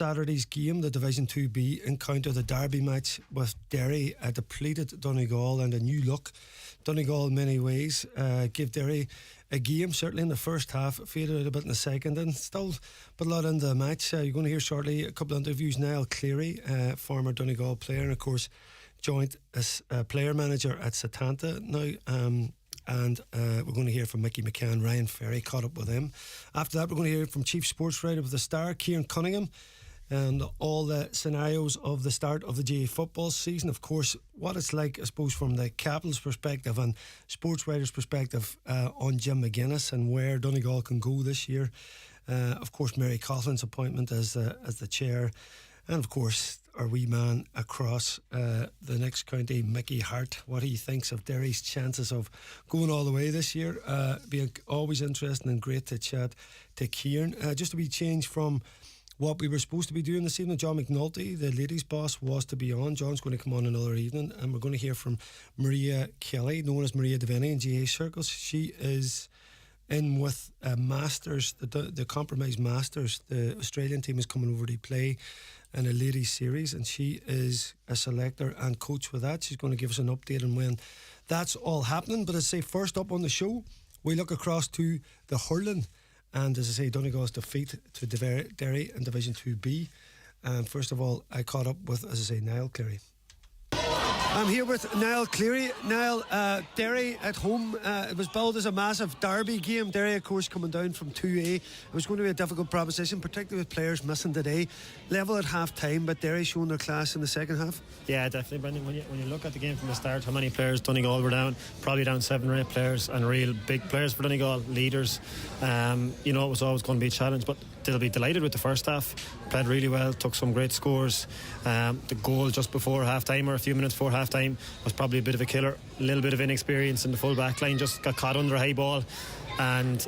Saturday's game, the Division 2B encounter, the derby match with Derry, a depleted Donegal and a new look. Donegal in many ways gave Derry a game, certainly in the first half, faded out a bit in the second, and still put a lot into the match. You're going to hear shortly a couple of interviews. Niall Cleary, former Donegal player, and of course joint as player manager at Setanta now. And we're going to hear from Mickey McCann. Ryan Ferry caught up with him. After that, we're going to hear from Chief Sports Writer with the Star, Kieran Cunningham, and all the scenarios of the start of the GA football season. Of course, what it's like, I suppose, from the Capital's perspective and sports writers' perspective on Jim McGuinness and where Donegal can go this year. Of course, Mary Coughlin's appointment as the chair. And of course, our wee man across the next county, Mickey Hart, what he thinks of Derry's chances of going all the way this year. Being always interesting and great to chat to Kieran. Just a wee change from what we were supposed to be doing this evening. John McNulty, the ladies' boss, was to be on. John's going to come on another evening, and we're going to hear from Maria Kelly, known as Maria Devenney in GA circles. She is in with Masters, the Compromise Masters. The Australian team is coming over to play in a ladies series, and she is a selector and coach with that. She's going to give us an update on when that's all happening. But as I say, first up on the show, we look across to the hurling, and as I say, Donegal's defeat to Derry in Division 2B. And first of all, I caught up with, as I say, Niall Cleary. I'm here with Niall Cleary. Niall, Derry at home, it was billed as a massive derby game. Derry, of course, coming down from 2A. It was going to be a difficult proposition, particularly with players missing today. Level at half time, but Derry showing their class in the second half. Yeah, definitely, Brendan. When you look at the game from the start, how many players Donegal were down? Probably down 7 or 8 players, and real big players for Donegal, leaders. It was always going to be a challenge, but they'll be delighted with the first half. Played really well, took some great scores. The goal just before half time, or a few minutes before half time, was probably a bit of a killer. A little bit of inexperience in the full back line, just got caught under a high ball, and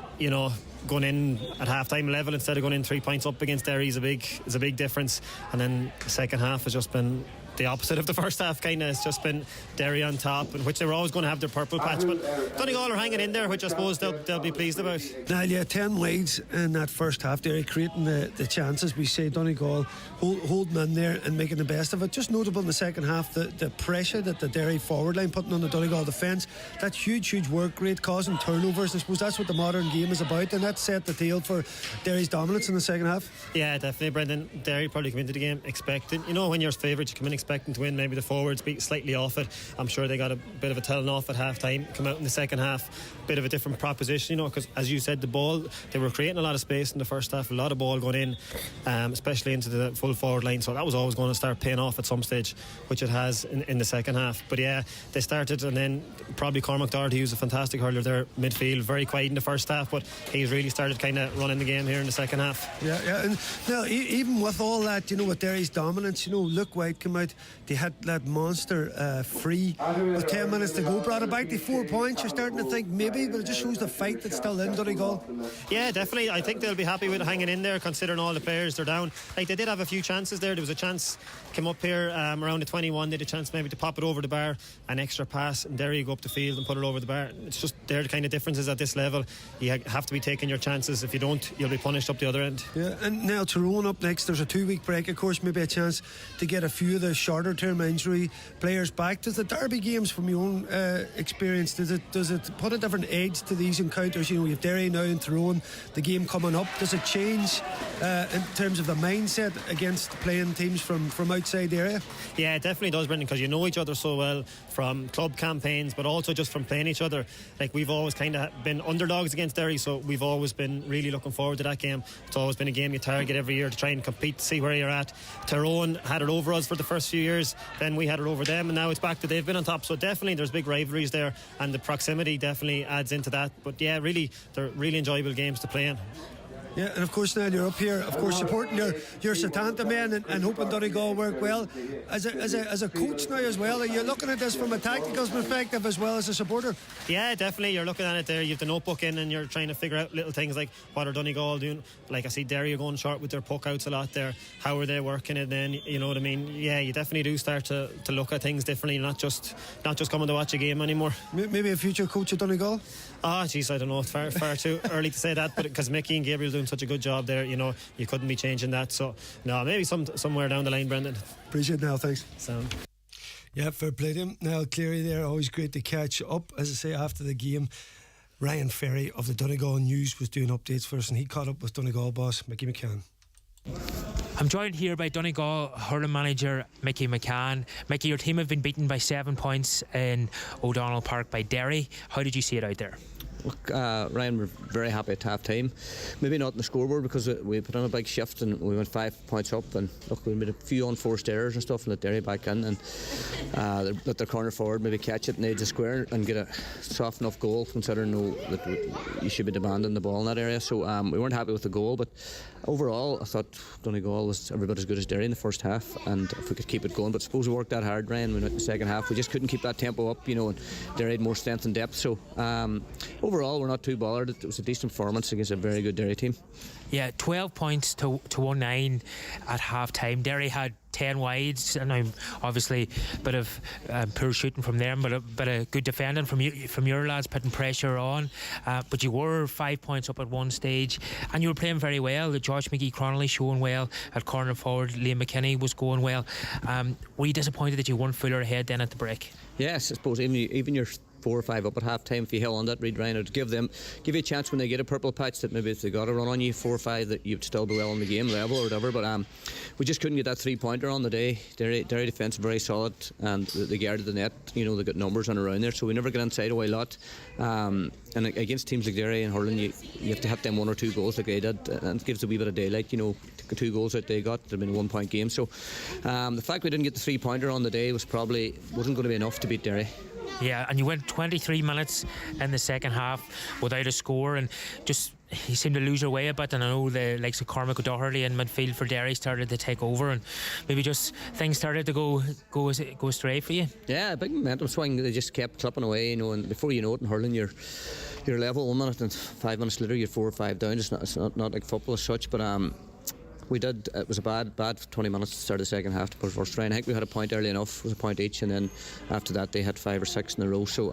going in at half time level instead of going in 3 points up against Derry is a big difference. And then the second half has just been the opposite of the first half, kind of. It's just been Derry on top, in which they were always going to have their purple patch, but Donegal are hanging in there, which I suppose they'll be pleased about. Now, yeah, 10 wides in that first half. Derry creating the chances. We say Donegal holding in there and making the best of it. Just notable in the second half, the pressure that the Derry forward line putting on the Donegal defence. That huge work rate causing turnovers. I suppose that's what the modern game is about, and that set the tail for Derry's dominance in the second half. Yeah, definitely, Brendan. Derry probably come into the game expecting, when you're favourites, you come in expecting to win. Maybe the forwards beat slightly off it. I'm sure they got a bit of a telling off at half time. Come out in the second half, bit of a different proposition, because as you said, the ball, they were creating a lot of space in the first half, a lot of ball going in, especially into the full forward line, so that was always going to start paying off at some stage, which it has in the second half. But yeah, they started, and then probably Cormac Doherty, who's a fantastic hurler there midfield, very quiet in the first half, but he's really started kind of running the game here in the second half. Yeah, and now even with all that, with Derry's dominance, Luke White came out, they had that monster free with 10 minutes to go, brought it back to 4 points. You're starting to think maybe, but it just shows the fight that's still in Donegal. Yeah, definitely. I think they'll be happy with hanging in there, considering all the players they're down. Like, they did have a few chances there. There was a chance came up here around the 21. They had a chance maybe to pop it over the bar, an extra pass, and there you go up the field and put it over the bar. It's just they're the kind of differences at this level. You have to be taking your chances. If you don't, you'll be punished up the other end. Yeah, and now Tyrone up next. There's a 2-week break, of course, maybe a chance to get a few of the shorter term injury players back. Does the derby games, from your own experience, does it put a different edge to these encounters? You have Derry now and Tyrone, the game coming up. Does it change in terms of the mindset against playing teams from outside the area? Yeah, it definitely does, Brendan, because you know each other so well from club campaigns, but also just from playing each other. Like, we've always kind of been underdogs against Derry, so we've always been really looking forward to that game. It's always been a game you target every year to try and compete, see where you're at. Tyrone had it over us for the first few years, then we had it over them, and now it's back to they've been on top. So definitely there's big rivalries there, and the proximity definitely adds into that. But yeah, really, they're really enjoyable games to play in. Yeah, and of course now you're up here, of course, supporting your Setanta men and hoping Donegal work well. As a coach now as well, are you looking at this from a tactical perspective as well as a supporter? Yeah, definitely. You're looking at it there. You have the notebook in and you're trying to figure out little things like what are Donegal doing. Like, I see Derry are going short with their puck outs a lot there. How are they working it then? You know what I mean? Yeah, you definitely do start to look at things differently, not just coming to watch a game anymore. Maybe a future coach of Donegal? Geez, I don't know. It's far too early to say that, but because Mickey and Gabriel do doing such a good job there. You know, you couldn't be changing that. So no, maybe somewhere down the line, Brendan. Appreciate it, Niall. Thanks. Sound. Yeah, fair play to him. Niall Cleary there, always great to catch up. As I say, after the game, Ryan Ferry of the Donegal News was doing updates for us, and he caught up with Donegal boss Mickey McCann. I'm joined here by Donegal hurling manager Mickey McCann. Mickey, your team have been beaten by 7 points in O'Donnell Park by Derry. How did you see it out there? Look, Ryan, we're very happy at half time. Maybe not in the scoreboard because we put on a big shift and we went 5 points up. And look, we made a few unforced errors and stuff and let Derry back in and let their corner forward maybe catch it in the edge of square and get a soft enough goal, considering that you should be demanding the ball in that area. So we weren't happy with the goal, but overall I thought Donegal was every bit as good as Derry in the first half, and if we could keep it going. But suppose we worked that hard, Ryan, in the second half we just couldn't keep that tempo up, you know, and Derry had more strength and depth. So overall we're not too bothered. It was a decent performance against a very good Derry team. Yeah, 12 points to 1-9 at half time. Derry had 10 wides, and obviously a bit of poor shooting from them, but a bit of good defending from your lads, putting pressure on. But you were 5 points up at one stage, and you were playing very well. The Josh McGee-Cronley showing well at corner forward. Liam McKinney was going well. Were you disappointed that you weren't fuller ahead then at the break? Yes, I suppose even your 4 or 5 up at half time, if you held on that read, Ryan, it would give you a chance when they get a purple patch that maybe if they got a run on you 4 or 5 that you'd still be well in the game level or whatever. But we just couldn't get that 3-pointer on the day. Derry defence very solid, and they guarded the net. You know, they got numbers on around there, so we never get inside a whole lot. And against teams like Derry and hurling, you have to hit them 1 or 2 goals like they did, and it gives a wee bit of daylight. You know, 2 goals that they got, it'd been a 1-point game. So the fact we didn't get the 3-pointer on the day wasn't going to be enough to beat Derry. Yeah, and you went 23 minutes in the second half without a score, and just you seemed to lose your way a bit. And I know the likes of Cormac O'Doherty in midfield for Derry started to take over, and maybe just things started to go astray for you. Yeah, a big momentum swing. They just kept clipping away, you know, and before you know it in hurling, you're level 1 minute, and 5 minutes later you're 4 or 5 down. It's not like football as such, but it was a bad 20 minutes to start the second half to put first try. I think we had a point early enough, it was a point each, and then after that they had 5 or 6 in a row. So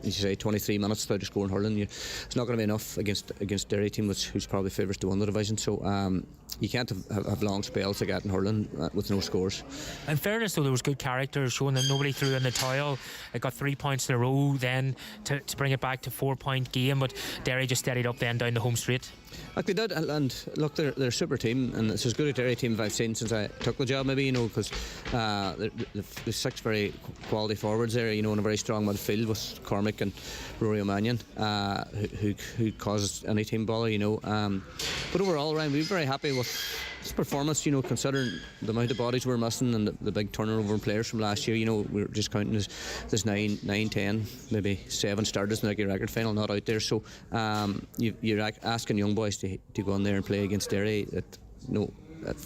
as you say, 23 minutes without a score in hurling, it's not going to be enough against Derry team who's probably favourites to win the division. So you can't have long spells like that in hurling with no scores. In fairness though, there was good character showing that nobody threw in the towel. It got 3 points in a row then to bring it back to 4-point game, but Derry just steadied up then down the home straight. Like they did, and look, they're a super team, and it's as good a Derry team as I've seen since I took the job, maybe, you know, because there's 6 very quality forwards there, you know, in a very strong midfield with Cormac and Rory O'Manion, who causes any team bother, you know. But overall, Ryan, we were very happy with this performance, you know, considering the amount of bodies we're missing and the big turnover in players from last year. You know, we're just counting there's 9, 10, maybe 7 starters in the record final not out there. So you're asking young boys to go in there and play against Derry at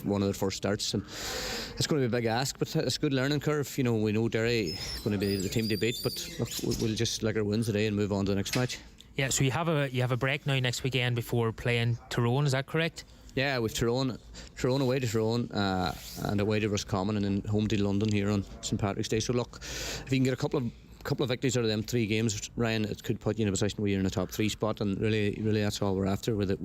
one of their first starts, and it's going to be a big ask, but it's a good learning curve. You know, we know Derry is going to be the team to beat, but look, we'll just lick our wins today and move on to the next match. Yeah, so you have a break now next weekend before playing Tyrone, is that correct? Yeah, we've Tyrone away to Tyrone, and away to Roscommon, and then home to London here on St Patrick's Day. So look, if you can get a couple of victories out of them 3 games, Ryan, it could put you in a position where you're in a top 3 spot, and really that's all we're after with the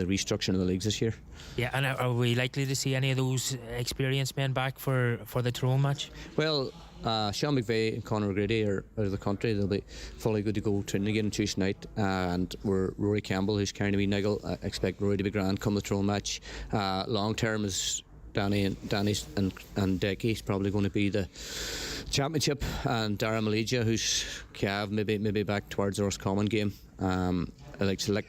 restructuring of the leagues this year. Yeah, and are we likely to see any of those experienced men back for the Tyrone match? Well, Sean McVeigh and Conor O'Grady are out of the country. They'll be fully good to go training again on Tuesday night, and Rory Campbell, who's carrying a wee niggle, I expect Rory to be grand come the Tyrone match. Long term is Danny and Decky's probably going to be the championship, and Dara Malaysia, who's Cav, maybe back towards the Roscommon game. I like to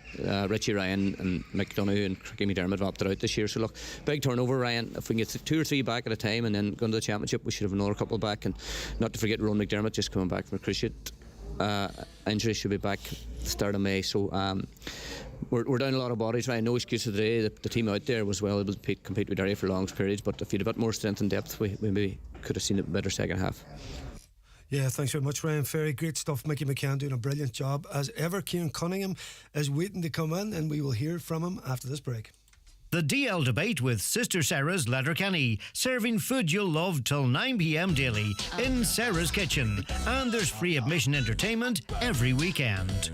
Richie Ryan and Mick Donoghue and Kimmy Dermot opted out this year. So look, big turnover, Ryan. If we can get 2 or 3 back at a time and then go into the championship, we should have another couple back. And not to forget Ron McDermott just coming back from a cruciate injury, should be back at the start of May. So we're down a lot of bodies, Ryan. No excuse for today. The team out there was well able to compete with Derry for long periods, but if you had a bit more strength and depth, we maybe could have seen a better second half. Yeah, thanks very much, Ryan Ferry. Great stuff. Mickey McCann doing a brilliant job as ever. Kieran Cunningham is waiting to come in, and we will hear from him after this break. The DL debate with Sister Sara's Letterkenny, serving food you'll love till 9 p.m. daily in Sara's Kitchen, and there's free admission entertainment every weekend.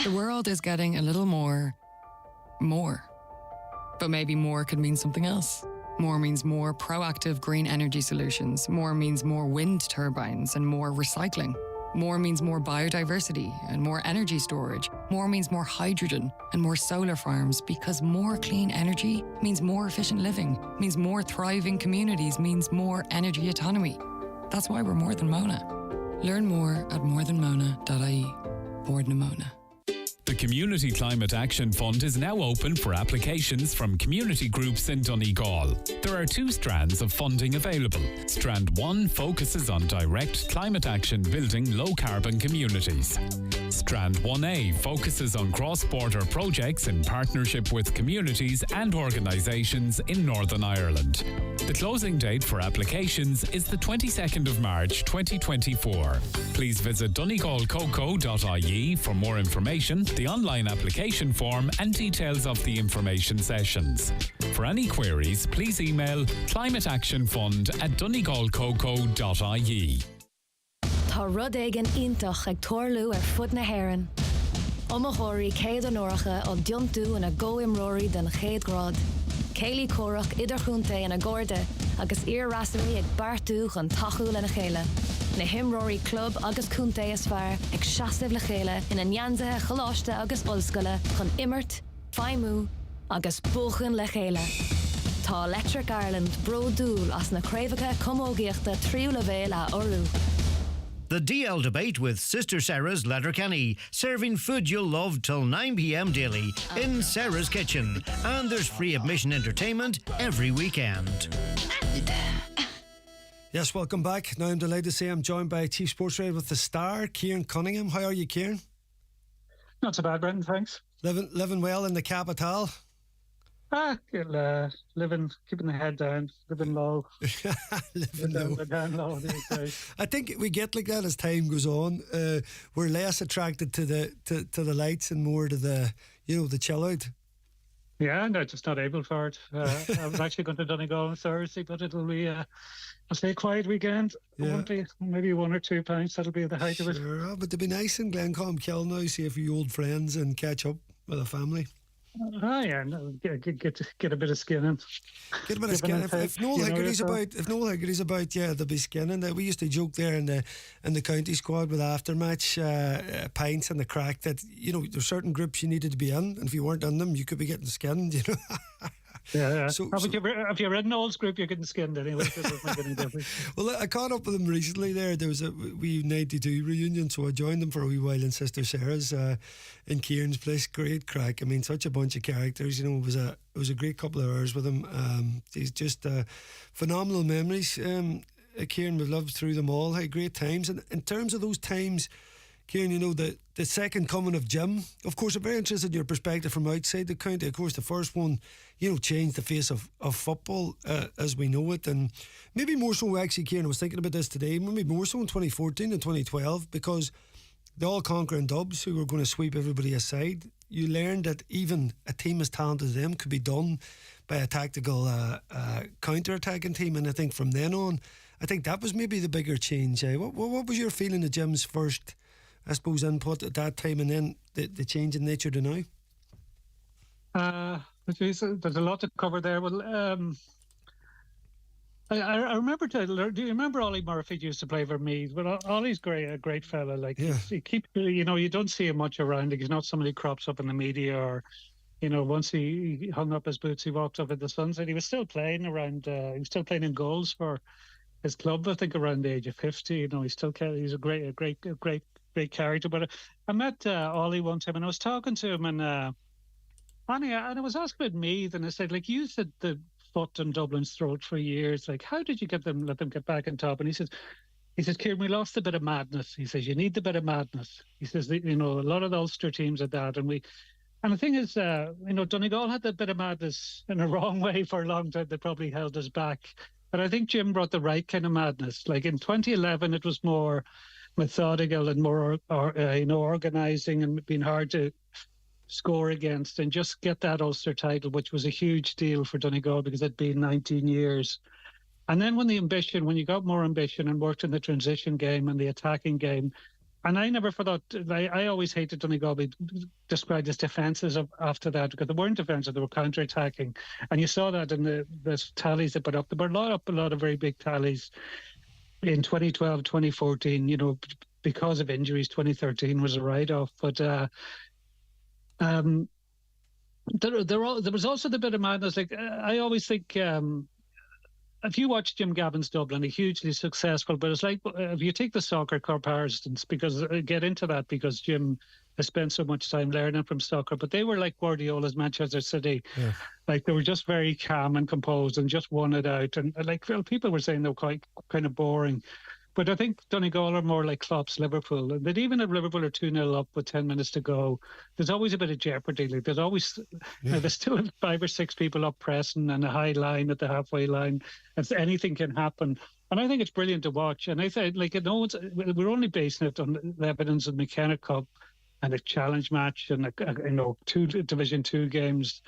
The world is getting a little more more. But maybe more could mean something else. More means more proactive green energy solutions. More means more wind turbines and more recycling. More means more biodiversity and more energy storage. More means more hydrogen and more solar farms, because more clean energy means more efficient living, means more thriving communities, means more energy autonomy. That's why we're more than Mona. Learn more at morethanmona.ie. Board Mona. The Community Climate Action Fund is now open for applications from community groups in Donegal. There are 2 strands of funding available. Strand 1 focuses on direct climate action building low-carbon communities. Strand 1A focuses on cross-border projects in partnership with communities and organisations in Northern Ireland. The closing date for applications is the 22nd of March 2024. Please visit donegalcoco.ie for more information, the online application form and details of the information sessions. For any queries, please email climateactionfund@donegalcoco.ie. Tá rud éigen iontach ag tuairliú fud na hÉireann. Omachóirí céad an uirche ó diontú in a ggóimróirí den chéad grád. Céilí córach idirchúnta in a gcóirde agus iarrasairí ag bartú chun tachiúil na chéile. Na himróirí club agus cúnta is fearr ag seasamh le chéile ina neansaithe choláiste agus ollscoile chun immert, feidhmiú agus buachan le chéile. Tá Electric Ireland brodúil as na craobhacha comógaíochta tríú le bhéal a orú. The DL debate with Sister Sara's Letterkenny, serving food you'll love till 9 p.m. daily in Sara's kitchen. And there's free admission entertainment every weekend. Yes, welcome back. Now I'm delighted to say I'm joined by Chief Sports Writer with the Star, Kieran Cunningham. How are you, Kieran? Not so bad, Brendan, thanks. Living well in the capital? Living, keeping the head down, living low. Living low. Down low these days. I think we get like that as time goes on. We're less attracted to the lights and more to the chill out. Yeah, no, just not able for it. I was actually going to Donegal on Thursday, but it'll be I'll say a quiet weekend. Yeah. Won't be, maybe 1 or 2 pints. That'll be the height of it. Sure, but it'd be nice in Glencombe Kill now, see a few old friends and catch up with the family. Yeah, no, get a bit of skinning. Get a bit of skinning. If Noel Higgery's about, yeah, there'll be skinning. We used to joke there in the county squad with aftermatch pints and the crack that there's certain groups you needed to be in, and if you weren't in them, you could be getting skinned. Yeah. So, if you're in Noel's group, you're getting skinned anyway. So it doesn't make any difference. Well, I caught up with them recently there. There was a wee 92 reunion, so I joined them for a wee while in Sister Sara's in Kieran's place. Great crack. I mean, such a bunch of characters. It was a great couple of hours with them. These just phenomenal memories. Kieran, we've loved through them all. Had great times. And in terms of those times, Kieran, the second coming of Jim, of course, I'm very interested in your perspective from outside the county. Of course, the first one, changed the face of football as we know it. And maybe more so, actually, Kieran, I was thinking about this today, maybe more so in 2014 and 2012, because the all-conquering Dubs, who were going to sweep everybody aside, you learned that even a team as talented as them could be done by a tactical counter-attacking team. And I think from then on, I think that was maybe the bigger change. What was your feeling of Jim's first, I suppose, input at that time, and then the change in nature to now? There's a lot to cover there. Well, I remember. Do you remember Ollie Murphy used to play for Meath? Well, Ollie's a great fella. Like, yeah. You don't see him much around. He's not somebody who crops up in the media, or once he hung up his boots, he walked up at the sunset. He was still playing around. He was still playing in goals for his club. I think around the age of 50. He's a great character. But I met Ollie one time, and I was talking to him, and I was asking about Meath, and I said, like, you said the foot in Dublin's throat for years. Like, how did you let them get back on top? And he says, Kieran, we lost a bit of madness. He says, you need the bit of madness. He says, a lot of the Ulster teams had that, and the thing is, Donegal had that bit of madness in a wrong way for a long time that probably held us back. But I think Jim brought the right kind of madness. Like in 2011, it was more methodical and more, organising and being hard to score against and just get that Ulster title, which was a huge deal for Donegal because it'd been 19 years. And then when you got more ambition and worked in the transition game and the attacking game, And I never thought, I always hated Donegal being described as defences after that, because they weren't defensive, they were counter-attacking. And you saw that in the tallies they put up. They put a lot of very big tallies in 2012, 2014, you know, because of injuries. 2013 was a write-off. But there was also the bit of madness. Like, I always think... if you watch Jim Gavin's Dublin, he's hugely successful, but it's like if you take the soccer comparisons, because I get into that because Jim has spent so much time learning from soccer, but they were like Guardiola's Manchester City. Yeah. Like they were just very calm and composed and just won it out. And like people were saying they were quite kind of boring. But I think Donegal are more like Klopp's Liverpool. That even if Liverpool are 2-0 up with 10 minutes to go, there's always a bit of jeopardy. Like there's always, there's still 5 or 6 people up pressing and a high line at the halfway line. And anything can happen. And I think it's brilliant to watch. And I think, like, we're only basing it on the evidence of McKenna Cup and a challenge match and, 2 Division 2 games.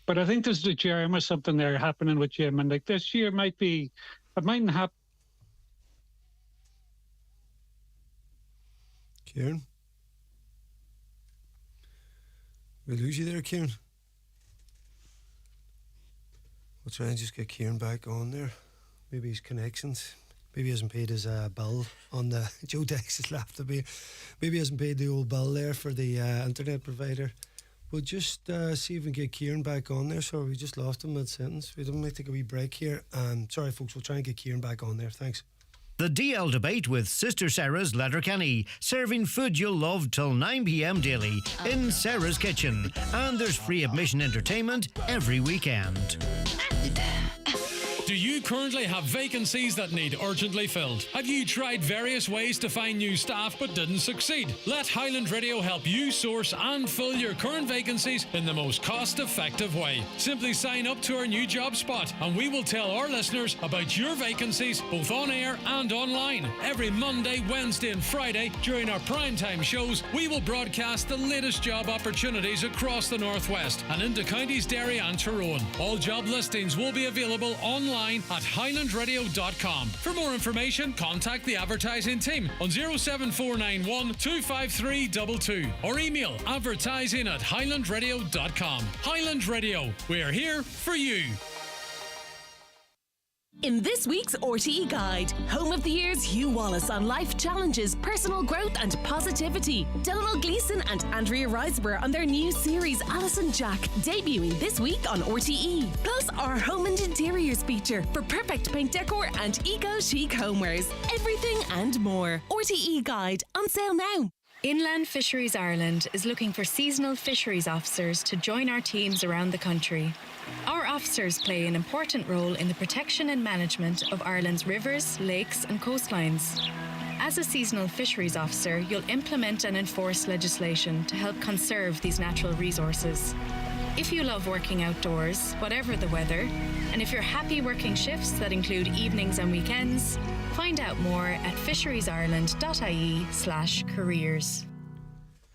But I think there's the germ or something there happening with Jim. And like this year it mightn't happen. Kieran? We lose you there, Kieran? We'll try and just get Kieran back on there. Maybe his connections. Maybe he hasn't paid his bill on the... Joe Dex has left to be. Maybe he hasn't paid the old bill there for the internet provider. We'll just see if we can get Kieran back on there. Sorry, we just lost him mid-sentence. We might take a wee break here. Sorry, folks, we'll try and get Kieran back on there. Thanks. The DL Debate with Sister Sara's Letterkenny, serving food you'll love till 9 p.m. daily in Sara's kitchen. And there's free admission entertainment every weekend. Do you currently have vacancies that need urgently filled? Have you tried various ways to find new staff but didn't succeed? Let Highland Radio help you source and fill your current vacancies in the most cost-effective way. Simply sign up to our new job spot and we will tell our listeners about your vacancies both on air and online. Every Monday, Wednesday and Friday during our primetime shows, we will broadcast the latest job opportunities across the Northwest and into counties Derry and Tyrone. All job listings will be available online at highlandradio.com. For more information, contact the advertising team on 07491 25322 or email advertising@highlandradio.com. Highland Radio, we're here for you. In this week's RTE Guide, Home of the Year's Hugh Wallace on life challenges, personal growth and positivity. Donald Gleeson and Andrea Riseborough on their new series Alison Jack, debuting this week on RTE. Plus our Home and Interiors feature for perfect paint decor and eco-chic homewares. Everything and more. RTE Guide on sale now. Inland Fisheries Ireland is looking for seasonal fisheries officers to join our teams around the country. Our officers play an important role in the protection and management of Ireland's rivers, lakes and coastlines. As a seasonal fisheries officer, you'll implement and enforce legislation to help conserve these natural resources. If you love working outdoors, whatever the weather, and if you're happy working shifts that include evenings and weekends, find out more at fisheriesireland.ie/careers.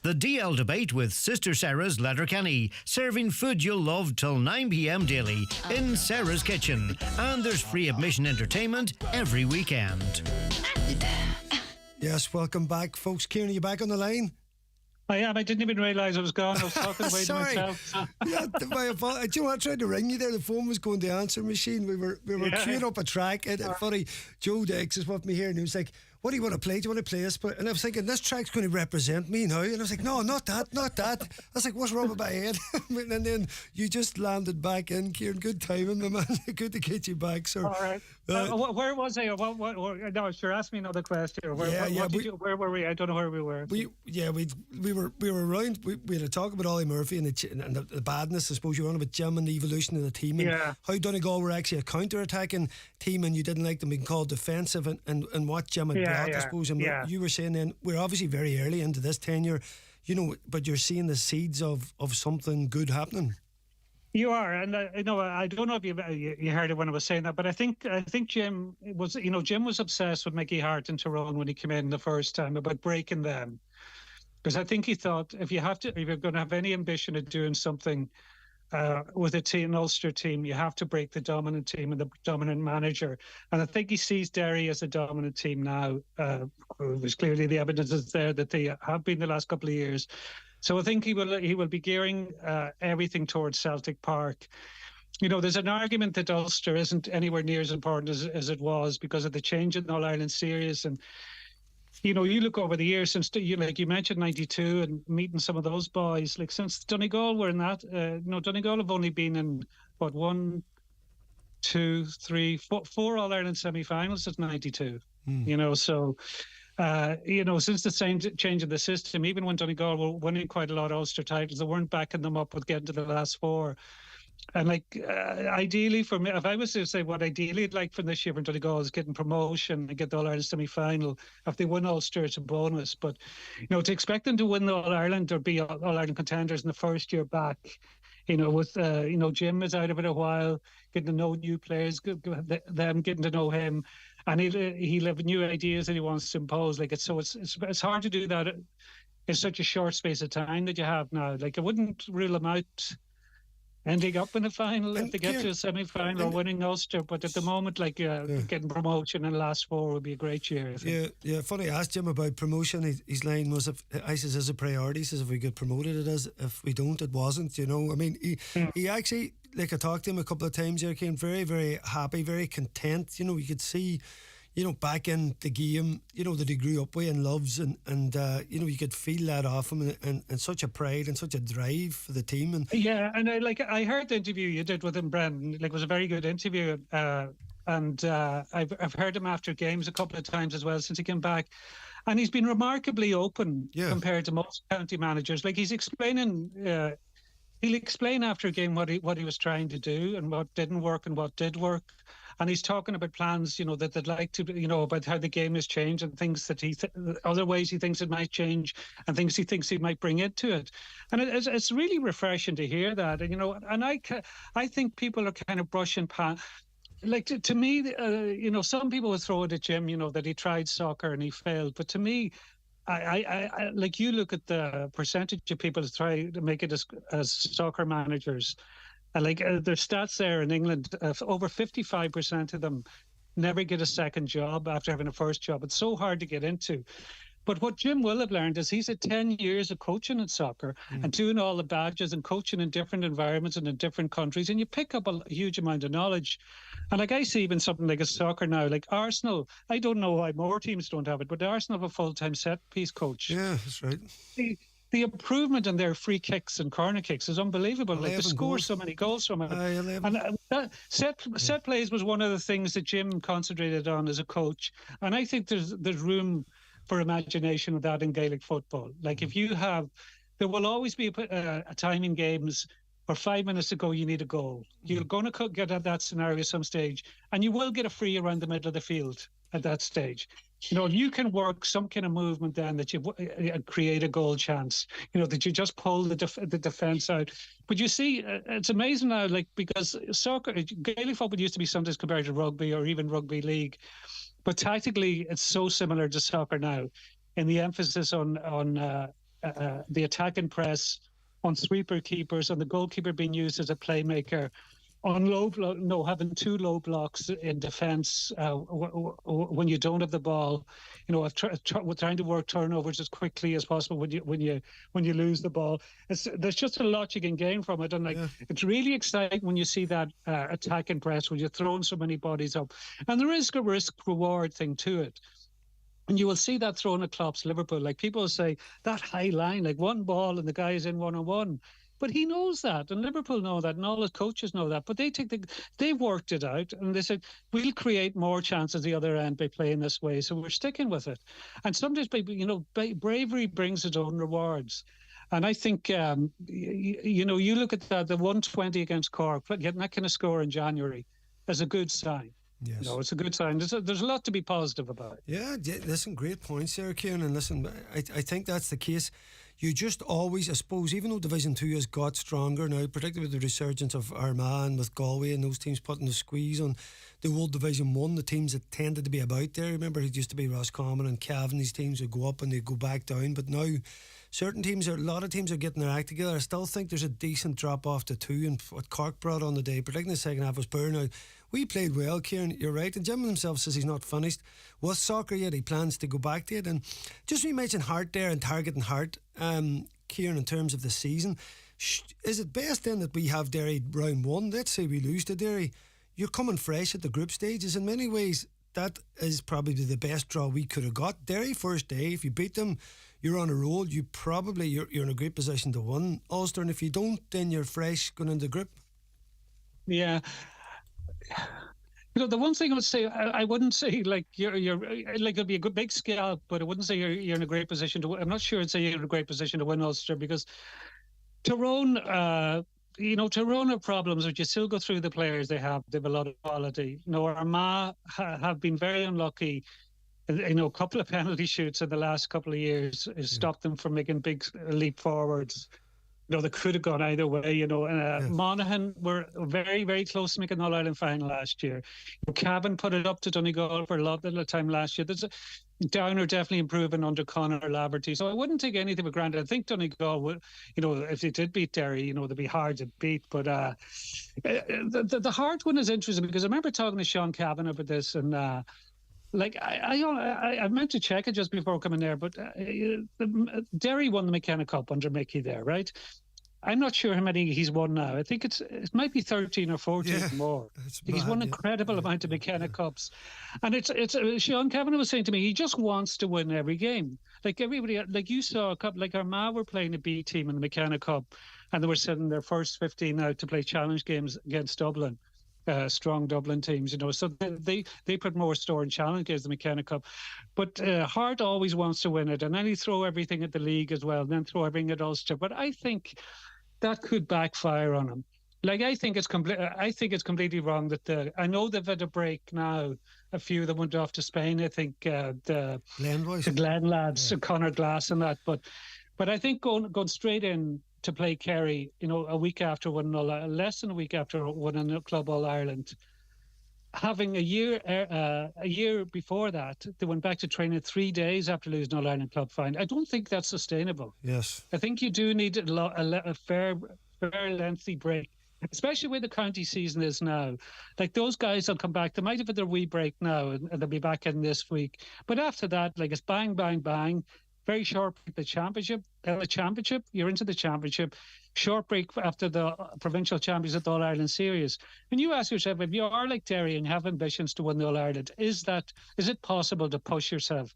The DL Debate with Sister Sara's Letterkenny, serving food you'll love till 9 p.m. daily in Sara's kitchen. And there's free admission entertainment every weekend. Yes, welcome back, folks. Kieran, are you back on the line? I am. I didn't even realise I was gone. I was talking away to myself. So. Yeah, do you know what? I tried to ring you there. The phone was going to the answer machine. We were queuing up a track. Funny, Joe Dex is with me here, and he was like, "What do you want to play? Do you want to play this?" And I was thinking, this track's going to represent me now. And I was like, no, not that. I was like, what's wrong with my head? And then you just landed back in, Kieran. Good timing, my man. Good to get you back, sir. All right. Where was I? No, sure. Ask me another question. Where were we? I don't know where we were. We were around. We had a talk about Ollie Murphy and the badness. I suppose you were on about Jim and the evolution of the team and how Donegal were actually a counter-attacking team, and you didn't like them being called defensive and what Jim had brought. I suppose. And you were saying then we're obviously very early into this tenure, but you're seeing the seeds of something good happening. You are, and I don't know if you heard it when I was saying that, but I think Jim was, Jim was obsessed with Mickey Hart and Tyrone when he came in the first time about breaking them, because I think he thought if you're going to have any ambition of doing something with a team, an Ulster team, you have to break the dominant team and the dominant manager. And I think he sees Derry as a dominant team now. There's clearly the evidence is there that they have been the last couple of years. So I think he will be gearing everything towards Celtic Park. You know, there's an argument that Ulster isn't anywhere near as important as it was because of the change in the All-Ireland series. And, you know, you look over the years since, like you mentioned, 92 and meeting some of those boys, like since Donegal were in that, Donegal have only been in, what, 1, 2, 3, 4 All-Ireland semi-finals since 92, you know, so... since the change of the system, even when Donegal were winning quite a lot of Ulster titles, they weren't backing them up with getting to the last 4. And ideally for me, if I was to say what ideally I'd like from this year from Donegal is getting promotion and get the All-Ireland semi-final. If they win Ulster, it's a bonus. But, to expect them to win the All-Ireland or be All-Ireland contenders in the first year back, with, Jim is out of it a while, getting to know new players, them getting to know him. And he'll have new ideas that he wants to impose. It's hard to do that in such a short space of time that you have now. I wouldn't rule him out ending up in a final if they get to a semi-final or winning Ulster. But at the moment, getting promotion in the last 4 would be a great year, I think. Yeah. Funny, I asked Jim about promotion. His line was, I says, is a priority. He says, if we get promoted, it is. If we don't, it wasn't, I mean, he actually... I talked to him a couple of times here, came very, very happy, very content. You could see, back in the game, that he grew up with and loves, and you could feel that off him, and such a pride and such a drive for the team. And I heard the interview you did with him, Brendan. It was a very good interview, and I've heard him after games a couple of times as well since he came back. And he's been remarkably open compared to most county managers. He's explaining. He'll explain after a game what he was trying to do and what didn't work and what did work. And he's talking about plans, that they'd like to, about how the game has changed and things that other ways he thinks it might change and things he thinks he might bring into it. And it's really refreshing to hear that. And, and I think people are kind of brushing past. To me, some people would throw it at Jim, that he tried soccer and he failed. But to me, I you look at the percentage of people that try to make it as soccer managers, there's stats there in England, over 55% of them never get a second job after having a first job. It's so hard to get into. But what Jim will have learned is he's had 10 years of coaching in soccer and doing all the badges and coaching in different environments and in different countries, and you pick up a huge amount of knowledge. And I see even something like a soccer now, like Arsenal, I don't know why more teams don't have it, but Arsenal have a full-time set-piece coach. Yeah, that's right. The improvement in their free kicks and corner kicks is unbelievable. They score so many goals from it. And set plays was one of the things that Jim concentrated on as a coach. And I think there's room for imagination with that in Gaelic football. If you have, there will always be a time in games where 5 minutes to go you need a goal. You're going to get at that scenario at some stage, and you will get a free around the middle of the field at that stage. You can work some kind of movement then that you create a goal chance, that you just pull the defence out. But you see, it's amazing now, because Gaelic football used to be sometimes compared to rugby or even rugby league. But tactically, it's so similar to soccer now, in the emphasis on the attack and press, on sweeper keepers, on the goalkeeper being used as a playmaker, on having 2 low blocks in defence when you don't have the ball, trying to work turnovers as quickly as possible when you lose the ball. There's just a lot you can gain from it, and it's really exciting when you see that attack and press when you're throwing so many bodies up, and there is a risk reward thing to it. And you will see that thrown at Klopp's Liverpool. People will say that high line, one ball and the guy is in 1-on-1. But he knows that, and Liverpool know that, and all his coaches know that. But they worked it out, and they said, we'll create more chances the other end by playing this way, so we're sticking with it. And sometimes, bravery brings its own rewards. And I think, you look at that, the 120 against Cork, getting that kind of score in January is a good sign. Yes. It's a good sign. There's a lot to be positive about. Yeah, listen, great points there, Kieran. And listen, I think that's the case. You just always, I suppose, even though Division 2 has got stronger now, particularly with the resurgence of Armagh and with Galway and those teams putting the squeeze on the old Division 1, the teams that tended to be about there. Remember, it used to be Roscommon and Cavan, these teams would go up and they'd go back down. But now, certain teams, a lot of teams are getting their act together. I still think there's a decent drop off to 2, and what Cork brought on the day, particularly in the second half, was burnout. We played well, Kieran, you're right, and Jim himself says he's not finished with soccer yet. He plans to go back to it. And just we mentioned Hart there and targeting Hart, Kieran, in terms of the season, is it best then that we have Derry round 1? Let's say we lose to Derry, you're coming fresh at the group stages. In many ways, that is probably the best draw we could have got. Derry first day, if you beat them, you're on a roll. You're in a great position to win Ulster, and if you don't, then you're fresh going into the group. Yeah. The one thing I would say, I wouldn't say like you're like it'll be a good big scalp, but I wouldn't say you're in a great position to. I'm not sure I'd say you're in a great position to win Ulster, because Tyrone, Tyrone have problems, but you still go through the players they have. They have a lot of quality. Armagh have been very unlucky. A couple of penalty shoots in the last couple of years has stopped them from making big leap forwards. They could have gone either way, Monaghan were very, very close to making the All-Ireland final last year. Cavan put it up to Donegal for a lot of the time last year. Down are definitely improving under Conor Laverty. So I wouldn't take anything for granted. I think Donegal would, if they did beat Derry, they'd be hard to beat. But the Hart one is interesting, because I remember talking to Sean Cavan about this, and I meant to check it just before coming there, but Derry won the McKenna Cup under Mickey there, right? I'm not sure how many he's won now. I think it might be 13 or 14 more. He's won an incredible amount of McKenna Cups. And it's Sean Cavan was saying to me, he just wants to win every game. Like everybody, like you saw a couple, like Armagh were playing a B team in the McKenna Cup, and they were sending their first 15 out to play challenge games against Dublin. Strong Dublin teams, so they put more store in challenge games than the McKenna Cup. But Hart always wants to win it, and then he throw everything at the league as well, and then throw everything at Ulster. But I think that could backfire on him. I think it's completely wrong that I know they've had a break now. A few of them went off to Spain. I think the Glen lads, Conor Glass and that. But I think going straight in to play Kerry, a week after winning less than a week after winning Club All Ireland, having a year before that, they went back to training 3 days after losing All Ireland Club final. I don't think that's sustainable. Yes, I think you do need a fair lengthy break, especially where the county season is now. Like those guys will come back. They might have had their wee break now, and they'll be back in this week. But after that, it's bang, bang, bang. Very short break, the championship. You're into the championship. Short break after the provincial champions at the All-Ireland series. And you ask yourself, if you are like Derry and have ambitions to win the All-Ireland, is it possible to push yourself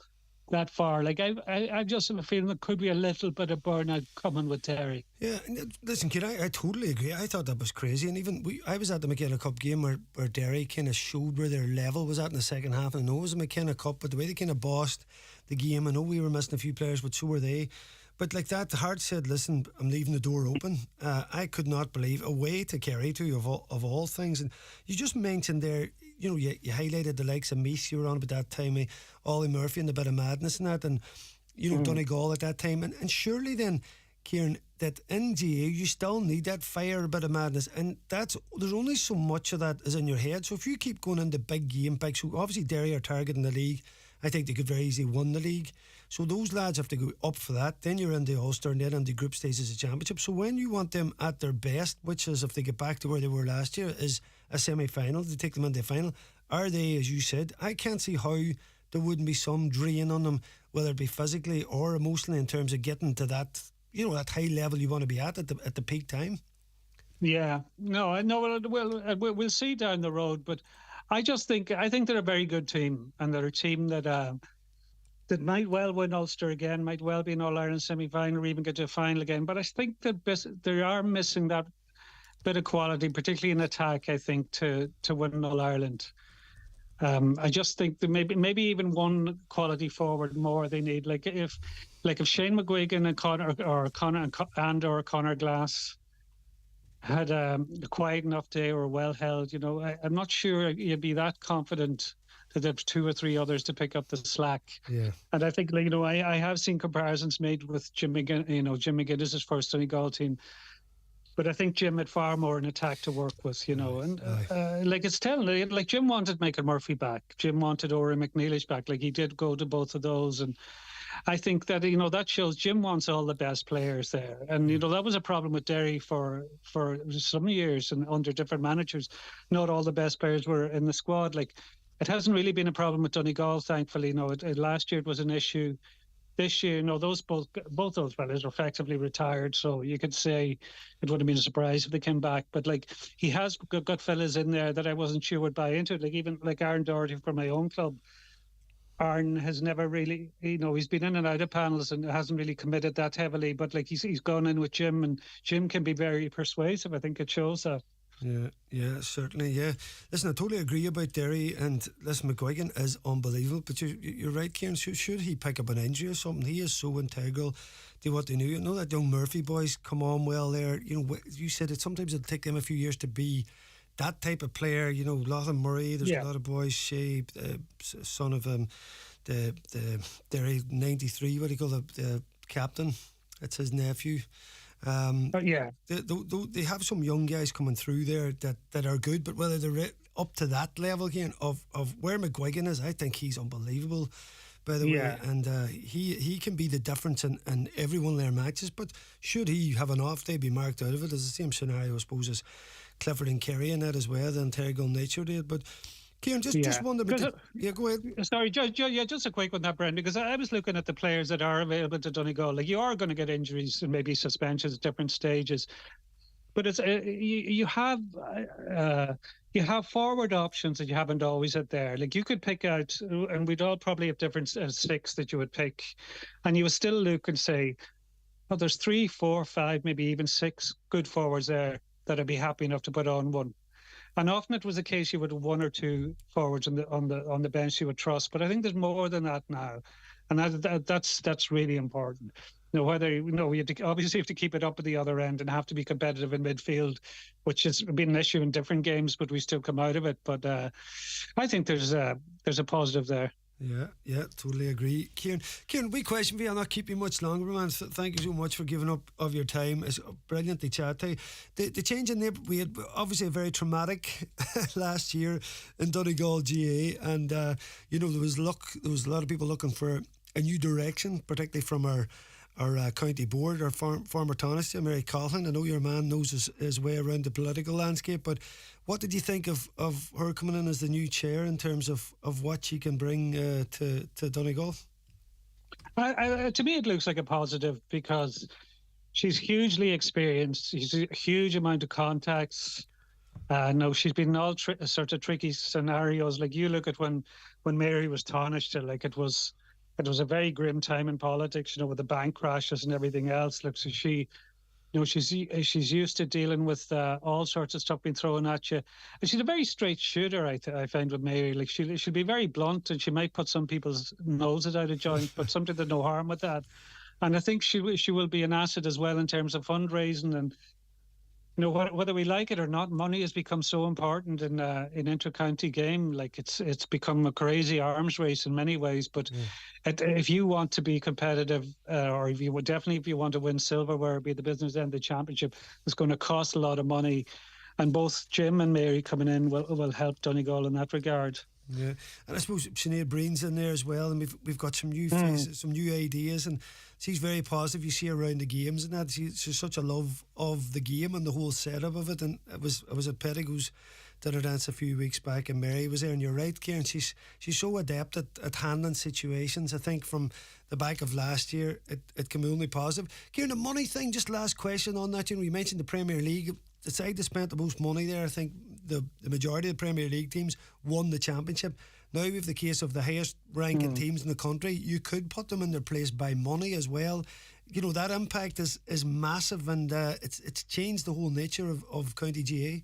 that far? I just have a feeling there could be a little bit of burnout coming with Derry. Yeah, listen, kid, I totally agree. I thought that was crazy. And even I was at the McKenna Cup game where Derry kind of showed where their level was at in the second half. And I know it was a McKenna Cup, but the way they kind of bossed the game, I know we were missing a few players, but so were they. But like that, Hart said, listen, I'm leaving the door open. I could not believe, away to Kerry too, of all things. And you just mentioned there, you highlighted the likes of Meath, you were on about that time, Ollie Murphy and a bit of madness and that, and Donegal at that time. And surely then, Kieran, that in GA you still need that fire, a bit of madness, and there's only so much of that is in your head. So if you keep going into big game picks, so obviously Derry are targeting the league, I think they could very easily win the league. So those lads have to go up for that. Then you're in the Ulster and then in the group stages of the championship. So when you want them at their best, which is if they get back to where they were last year, is a semi-final, to take them into the final, are they, as you said, I can't see how there wouldn't be some drain on them, whether it be physically or emotionally, in terms of getting to that, that high level you want to be at the peak time. Yeah, no, we'll see down the road, but I think they're a very good team, and they're a team that might well win Ulster again, might well be an All-Ireland semi-final or even get to a final again. But I think that they are missing that bit of quality, particularly in attack, I think, to win All-Ireland. I just think that maybe even one quality forward more they need. Like if Shane McGuigan and Conor Glass had a quiet enough day or well held, I'm not sure you'd be that confident that there's 2 or 3 others to pick up the slack. Yeah. And I think, I have seen comparisons made with Jim McGinn, Jim McGuinness's first Donegal team. But I think Jim had far more an attack to work with, and it's telling, like Jim wanted Michael Murphy back. Jim wanted Ori McNeilish back. Like he did go to both of those. And I think that, that shows Jim wants all the best players there. And, that was a problem with Derry for some years and under different managers. Not all the best players were in the squad. Like, it hasn't really been a problem with Donegal, thankfully. Last year it was an issue. This year, both those fellas are effectively retired, so you could say it would have been a surprise if they came back. But like, he has got fellas in there that I wasn't sure would buy into it. Like, even like Aaron Doherty from my own club. Aaron has never really, he's been in and out of panels and hasn't really committed that heavily. But like, he's gone in with Jim, and Jim can be very persuasive. I think it shows that. Yeah, certainly, yeah. Listen, I totally agree about Derry, and listen, McGuigan is unbelievable, but you're right, Kieran, should he pick up an injury or something, he is so integral to what they do. You know, that young Murphy boys come on well there. You said it, sometimes it'll take them a few years to be that type of player. Lachlan Murray, there's a lot of boys, Shea, son of the Derry 93, what do you call the captain, it's his nephew. They have some young guys coming through there that are good, but whether they're up to that level again of where McGuigan is, I think he's unbelievable, by the way, and he can be the difference in every one of their matches. But should he have an off day, be marked out of it? It's the same scenario, I suppose, as Clifford and Kerry in that as well, the integral nature did. But Kieran, just wonder. Go ahead. Sorry, just a quick one, that, Brendan, because I was looking at the players that are available to Donegal. Like, you are going to get injuries and maybe suspensions at different stages, but it's you have forward options that you haven't always had there. Like, you could pick out, and we'd all probably have different six that you would pick, and you would still look and say, oh, there's 3, 4, 5, maybe even 6 good forwards there that I'd be happy enough to put on one. And often it was the case you would have 1 or 2 forwards on the bench you would trust, but I think there's more than that now, and that's really important. Whether we obviously have to keep it up at the other end and have to be competitive in midfield, which has been an issue in different games, but we still come out of it. But I think there's a positive there. Yeah, totally agree. Kieran, wee question for you. I'll not keep you much longer, man. Thank you so much for giving up of your time. It's brilliant to chat to you. The change in name, we had obviously a very traumatic last year in Donegal GA, and there was a lot of people looking for a new direction, particularly from our county board, our former Tánaiste, Mary Coughlin. I know your man knows his way around the political landscape, but what did you think of her coming in as the new chair in terms of what she can bring to Donegal? To me, it looks like a positive, because she's hugely experienced. She's a huge amount of contacts. No, she's been in all sorts of tricky scenarios. Like, you look at when Mary was Tánaiste, like, it was a very grim time in politics, with the bank crashes and everything else. Like, so she's used to dealing with all sorts of stuff being thrown at you. And she's a very straight shooter, I find, with Mary. Like, she'll be very blunt, and she might put some people's noses out of joint, but something there's no harm with that. And I think she will be an asset as well in terms of fundraising. And whether we like it or not, money has become so important in inter-county game. Like, it's become a crazy arms race in many ways. But if you want to be competitive, or if you want to win silverware, be the business end of the championship, it's going to cost a lot of money. And both Jim and Mary coming in will help Donegal in that regard. Yeah, and I suppose Sinead Breen's in there as well, and we've got some new faces, some new ideas, and she's very positive. You see her around the games and that. She's such a love of the game and the whole setup of it. And I was at Pettigrews, did her dance a few weeks back, and Mary was there. And you're right, Kieran, she's so adept at handling situations. I think from the back of last year, it can be only positive. Kieran, the money thing, just last question on that. You mentioned the Premier League. The side that spent the most money there, I think the majority of the Premier League teams won the championship. Now we have the case of the highest ranking teams in the country. You could put them in their place by money as well. That impact is massive, and it's changed the whole nature of County GA.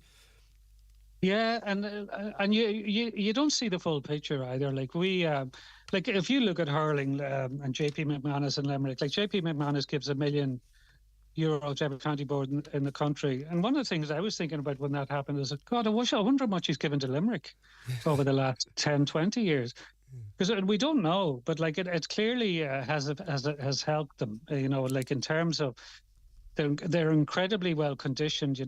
Yeah, and you don't see the full picture either. Like, like, if you look at hurling and JP McManus and Limerick, like, JP McManus gives €1 million to every county board in the country. And one of the things I was thinking about when that happened is, God, I wonder how much he's given to Limerick over the last 10, 20 years. Because we don't know, but like, it clearly has helped them, like, in terms of they're incredibly well conditioned,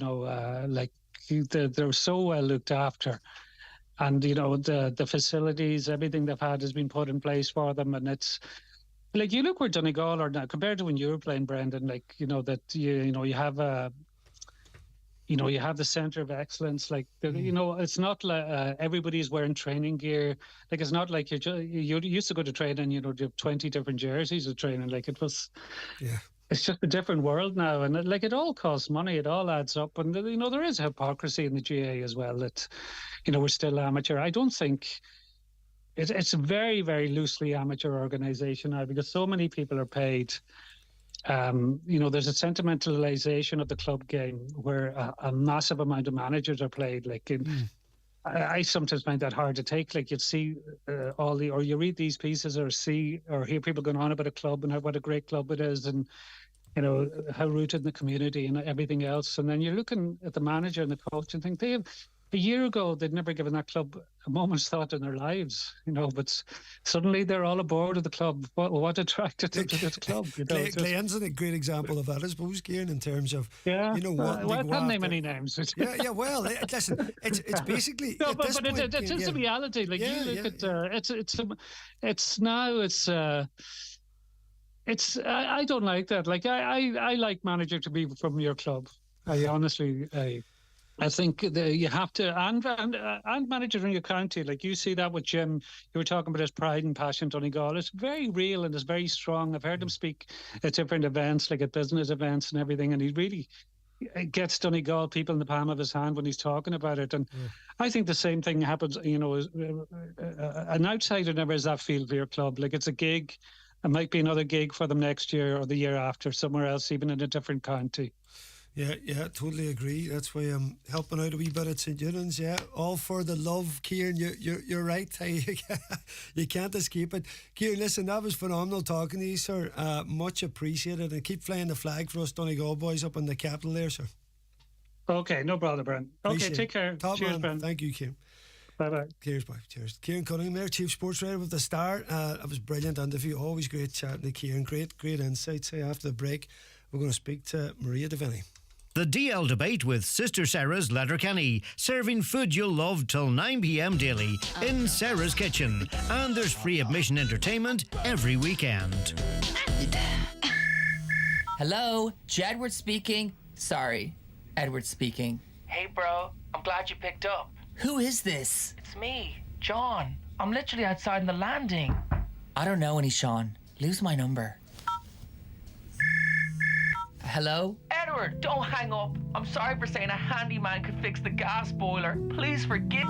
like, they're so well looked after. And, the facilities, everything they've had has been put in place for them. And Like, you look where Donegal are now compared to when you were playing, Brendan. Like, you have a. You have the centre of excellence. Like, it's not like everybody's wearing training gear. Like, it's not like you used to go to training. You have 20 different jerseys of training. Like, it was. Yeah. It's just a different world now, and like, it all costs money. It all adds up, and there is hypocrisy in the GA as well. That we're still amateur. I don't think. It's a very, very loosely amateur organisation now, because so many people are paid. There's a sentimentalization of the club game where a massive amount of managers are played. Like, I sometimes find that hard to take. Like, you'd see or you read these pieces or hear people going on about a club and what a great club it is, and how rooted in the community and everything else. And then you're looking at the manager and the coach and think, a year ago, they'd never given that club a moment's thought in their lives, but suddenly they're all aboard with the club. What attracted them to this club? Glenn's a great example of that, I suppose, Kieran, in terms of, I can't name any names. Well, listen, it's basically... No, but it's a reality. Like, you look at... I don't like that. Like, I like manager to be from your club. I think you have to, and managers in your county. Like, you see that with Jim. You were talking about his pride and passion, Donegal. It's very real and it's very strong. I've heard him speak at different events, like at business events and everything, and he really gets Donegal people in the palm of his hand when he's talking about it. And I think the same thing happens. An outsider never has that feel for your club. Like, it's a gig. It might be another gig for them next year or the year after, somewhere else, even in a different county. Yeah, totally agree. That's why I'm helping out a wee bit at St. Eunan's. Yeah, all for the love, Kieran. You're right. You can't escape it. Kieran, listen, that was phenomenal talking to you, sir. Much appreciated, and keep flying the flag for us Donegal boys up in the capital there, sir. Okay, no bother, Brent. Okay, take care. Top Cheers, man. Brent. Thank you, Kieran. Bye-bye. Cheers, bye. Cheers. Kieran Cunningham there, Chief Sports Writer with the Star. That was brilliant interview. Always great chatting to Kieran. Great insights. After the break, we're going to speak to Maria Devenney. The DL Debate with Sister Sara's Letterkenny, serving food you'll love till 9 p.m. daily in Sara's kitchen. And there's free admission entertainment every weekend. Hello, Jedward speaking. Sorry, Edward speaking. Hey bro, I'm glad you picked up. Who is this? It's me, John. I'm literally outside in the landing. I don't know any Sean. Lose my number. Hello? Edward, don't hang up. I'm sorry for saying a handyman could fix the gas boiler. Please forgive.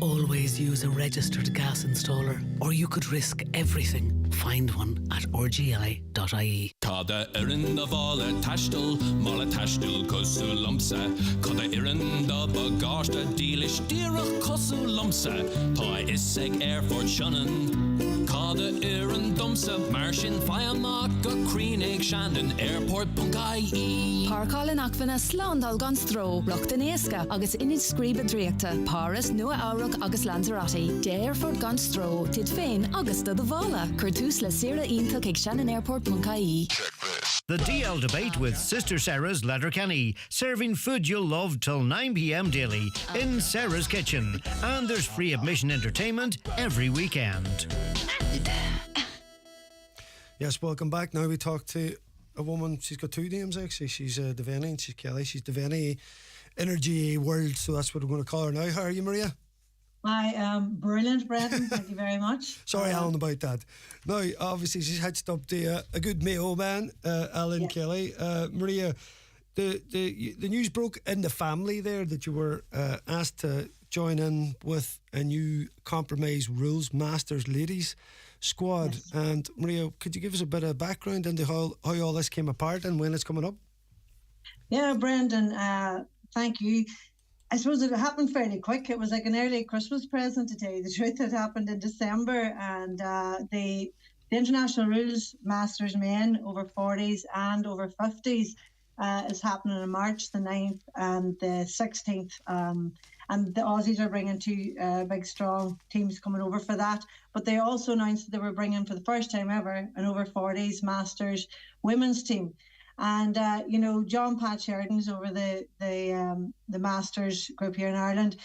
Always use a registered gas installer, or you could risk everything. Find one at rgi.ie. Cada irin da vala tastel, mala tastel kosu lumsa. Cada irin da bagasta dealish dirach kosu lumsa. Ta iseg airfort shunnen. Cada irin dumsa marshin fiamaka creenig shandon airport bungai. Parkal in Akvina Slondal gan stro, Rockton Eska, agus iniscriba driekta, Paris nua Auruk agus Lanzarote, de airport gan stro, tid fein agus da the Vala, Curtus la Sira Inta Kik Shannon Airport Bunkai. The DL Debate with Sister Sara's Letterkenny, serving food you'll love till 9 p.m. daily in Sara's kitchen. And there's free admission entertainment every weekend. Yes, welcome back. Now we talk to a woman. She's got two names actually. She's Devenney and she's Kelly. She's Devenney in her GA world, so that's what we're going to call her now. How are you, Maria? I am brilliant, Brendan. Thank you very much. Sorry, Alan, about that. Now, obviously, she's hitched up to a good Mayo man, Alan Kelly. Maria, the news broke in the family there that you were asked to join in with a new compromise rules Masters ladies squad. Yes. And Maria, could you give us a bit of background into how all this came apart and when it's coming up? Yeah, Brendan, thank you. I suppose it happened fairly quick. It was like an early Christmas present, to tell you the truth. It happened in December, and the International Rules Masters men over 40s and over 50s is happening on March the 9th and the 16th. And the Aussies are bringing two big, strong teams coming over for that. But they also announced that they were bringing, for the first time ever, an over 40s Masters women's team. And, John Pat Sheridan's over the Masters group here in Ireland.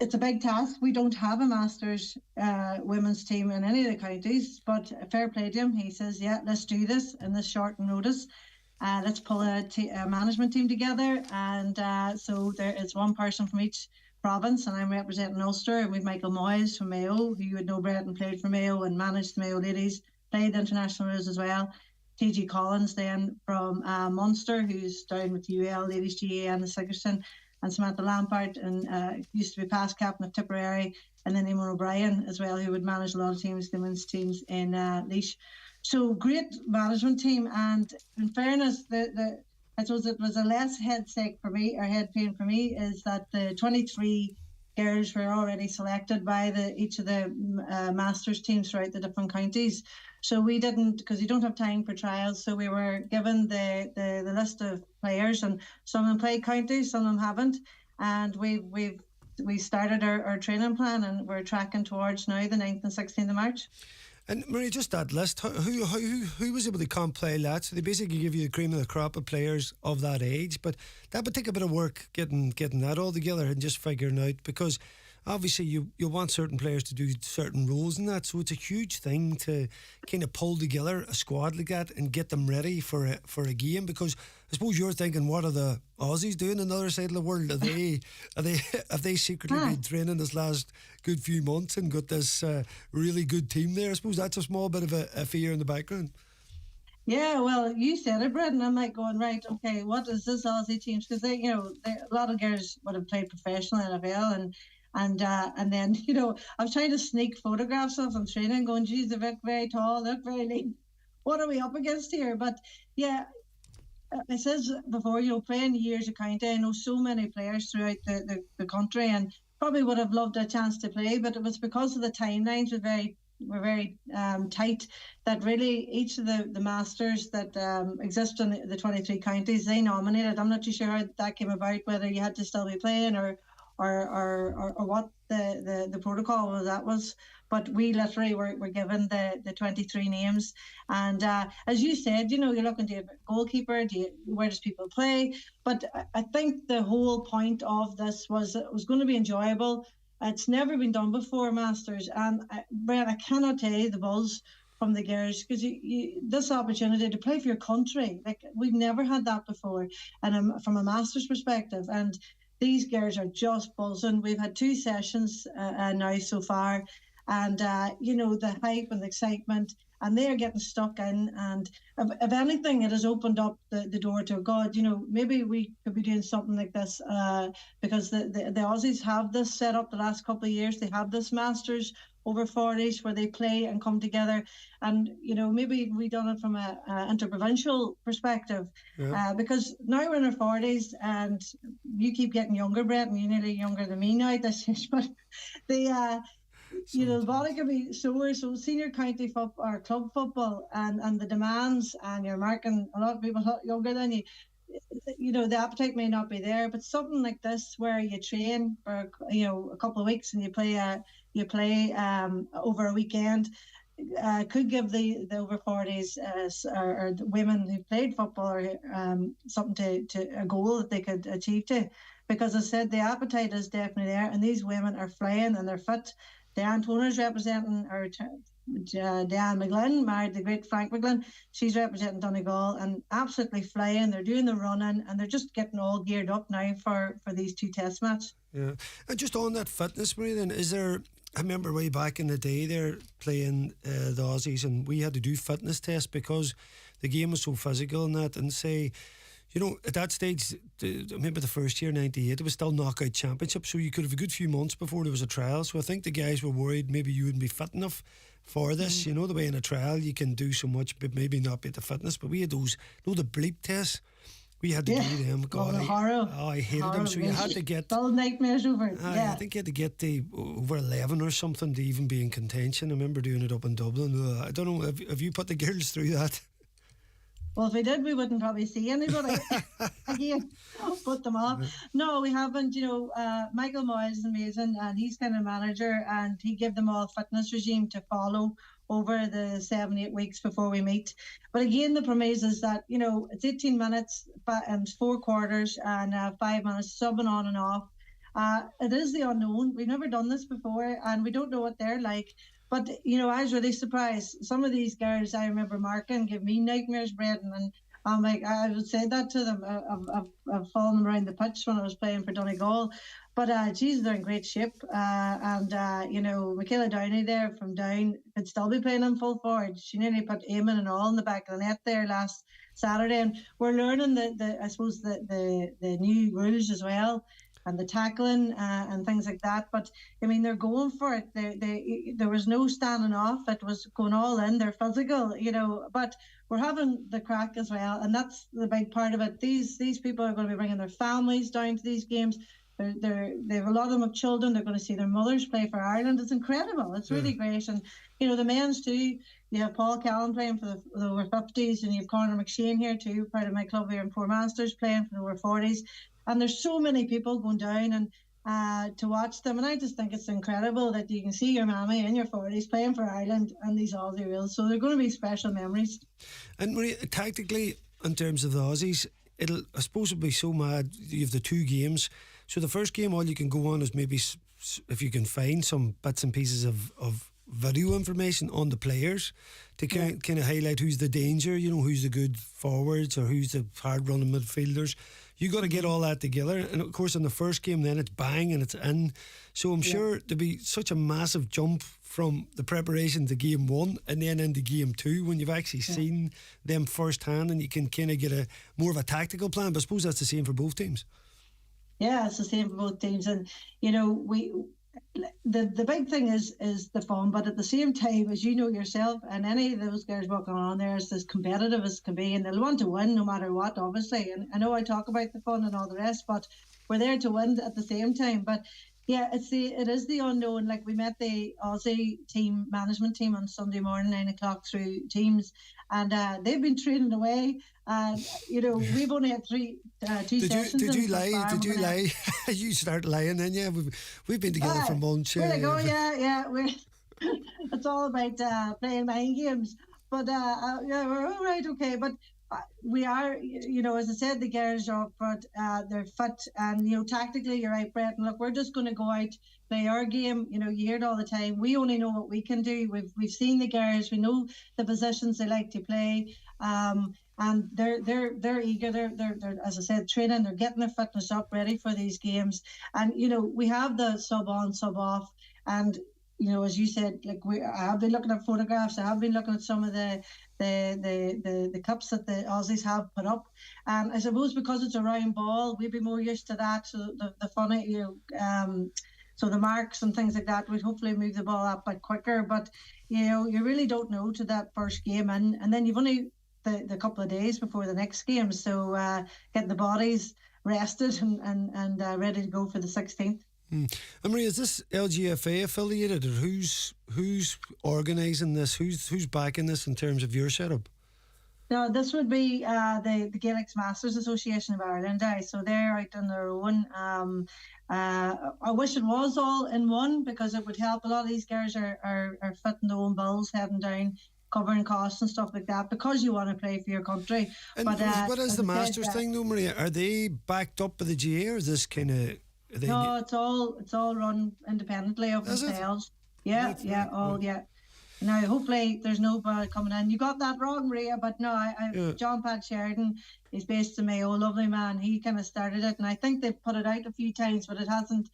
it's a big task. We don't have a Masters women's team in any of the counties, but fair play to him. He says, yeah, let's do this in this short notice. Let's pull a management team together. And so there is one person from each province, and I'm representing Ulster, and we've Michael Moyes from Mayo, who you would know Bretton played for Mayo and managed the Mayo ladies, played the international rules as well. TG Collins then from Munster, who's down with the UL ladies GA and the Sigerson, and Samantha Lampard, and used to be past captain of Tipperary, and then Eamon O'Brien as well, who would manage a lot of teams, the women's teams in Laois. So great management team, and in fairness, I suppose it was a less head pain for me, is that the 23 girls were already selected by each of the Masters teams throughout the different counties. So we didn't, because you don't have time for trials, so we were given the list of players, and some of them played counties, some of them haven't, and we started our training plan, and we're tracking towards now the 9th and 16th of March. And Maria, just that list, who was able to come play that? So they basically give you the cream of the crop of players of that age, but that would take a bit of work getting that all together and just figuring out, because obviously you want certain players to do certain roles in that, so it's a huge thing to kind of pull together a squad like that and get them ready for a game, because I suppose you're thinking, what are the Aussies doing on the other side of the world? Have they secretly been training this last good few months and got this really good team there? I suppose that's a small bit of a fear in the background. Yeah, well, you said it, Brett, and I'm like going, right, okay, what is this Aussie teams? Because a lot of girls would have played professional NFL, and then, I was trying to sneak photographs of them training, going, geez, they look very tall, they look very lean. What are we up against here? But yeah, it says before, playing years of county, I know so many players throughout the country, and probably would have loved a chance to play, but it was because of the timelines were very tight, that really each of the Masters that exist in the 23 counties, they nominated. I'm not too sure how that came about, whether you had to still be playing or what the protocol was, but we literally were given the 23 names, and as you said, you're looking to a goalkeeper, where does people play, but I think the whole point of this was it was going to be enjoyable. It's never been done before, Masters, and Brett, I cannot tell you the buzz from the girls, because this opportunity to play for your country, like we've never had that before, and from a Masters perspective, and these girls are just buzzing. We've had 2 sessions now so far, and the hype and the excitement, and they are getting stuck in. And if anything, it has opened up the door to God. Maybe we could be doing something like this because the Aussies have this set up the last couple of years. They have this Masters over 40s where they play and come together, and maybe we done it from a interprovincial perspective, because now we're in our 40s, and you keep getting younger, Brett, and you're nearly younger than me now at this age, but the body can be sore. So senior county football or club football, and the demands, and you're marking a lot of people younger than you, the appetite may not be there, but something like this where you train for a couple of weeks and you play over a weekend could give the over 40s or the women who played football something to a goal that they could achieve to, because as I said, the appetite is definitely there, and these women are flying and they're fit. Diane Toner's representing, or Diane McGlynn, married the great Frank McGlynn. She's representing Donegal and absolutely flying. They're doing the running, and they're just getting all geared up now for these 2 test matches. Yeah, and just on that fitness, Maria, then, is there? I remember way back in the day, they're playing the Aussies, and we had to do fitness tests because the game was so physical and that, and say, at that stage, I remember the first year, 98, it was still knockout championship, so you could have a good few months before there was a trial. So I think the guys were worried maybe you wouldn't be fit enough for this. The way in a trial you can do so much, but maybe not be at the fitness. But we had those, the bleep tests. We had to do them. God, I hated them. So you had to get all nightmares over it. I think you had to get the over 11 or something to even be in contention. I remember doing it up in Dublin. I don't know, have you put the girls through that? Well, if we did, we wouldn't probably see anybody again. Put them off. No, we haven't. Michael Moyes is amazing, and he's kind of manager, and he gave them all a fitness regime to follow over the 7-8 weeks before we meet. But again, the premise is that it's 18 minutes and 4 quarters and 5 minutes subbing on and off, It is the unknown. We've never done this before, and we don't know what they're like. But, I was really surprised. Some of these girls I remember marking give me nightmares, Brendan, and I'm like, I would say that to them. I've fallen them around the pitch when I was playing for Donegal. But, geez, they're in great shape. Michaela Downey there from Down could still be playing in full forward. She nearly put Eamon and all in the back of the net there last Saturday. And we're learning the new rules as well, and the tackling and things like that. But I mean, they're going for it. There was no standing off. It was going all in. They're physical, but we're having the crack as well, and that's the big part of it. These people are going to be bringing their families down to these games. They have a lot of them have children. They're going to see their mothers play for Ireland. It's incredible. It's really great. And the men's too. You have Paul Callan playing for the over 50s, and you have Conor McShane here too, part of my club here in Poor Masters, playing for the over 40s. And there's so many people going down and to watch them. And I just think it's incredible that you can see your mammy in your 40s playing for Ireland and these Aussie reels. So they're going to be special memories. And Maria, tactically, in terms of the Aussies, I suppose it'll be so mad. You have the 2 games. So the first game, all you can go on is maybe if you can find some bits and pieces of video information on the players to kind of highlight who's the danger, who's the good forwards or who's the hard running midfielders. You got to get all that together, and of course in the first game then it's bang and it's in. So I'm sure there'll be such a massive jump from the preparation to game 1 and then into game 2 when you've actually seen them firsthand, and you can kind of get more of a tactical plan. But I suppose that's the same for both teams. Yeah, it's the same for both teams, and the big thing is the fun, but at the same time, as you know yourself, and any of those girls working on there is as competitive as can be, and they'll want to win no matter what, obviously. And I know I talk about the fun and all the rest, but we're there to win at the same time. But yeah, it is the unknown. Like, we met the Aussie management team on Sunday morning, 9 o'clock through Teams, and they've been training away. And we've only had two sessions. Did you lie? Did you lie? You start lying, then we've been together for months. There you go. Yeah. It's all about playing mind games. But we're all right, okay. But we are, as I said, the girls are up front. They're fit, and tactically, you're right, Brett. And look, we're just going to go out, play our game. You hear it all the time. We only know what we can do. We've seen the girls. We know the positions they like to play. And they're eager. They're as I said, training. They're getting their fitness up, ready for these games. And we have the sub on, sub off, and as you said, like I have been looking at photographs. I have been looking at some of the cups that the Aussies have put up, and I suppose because it's a round ball, we'd be more used to that. So the funny, so the marks and things like that would hopefully move the ball up a bit quicker. But you really don't know to that first game in, and then you've only the couple of days before the next game. So getting the bodies rested and ready to go for the 16th. And Maria, is this LGFA affiliated, or who's organising this? Who's backing this in terms of your setup? No, this would be the Gaelic Masters Association of Ireland. So they're out on their own. I wish it was all in one, because it would help. A lot of these girls are fitting their own bills, heading down, covering costs and stuff like that, because you want to play for your country. And what is the Masters thing though, Maria? Are they backed up by the GA, or is this kind of... No, it's all run independently of themselves. Yeah. Now, hopefully, there's nobody coming in. You got that wrong, Maria, but no, John Pat Sheridan is based in Mayo, lovely man. He kind of started it, and I think they've put it out a few times, but it hasn't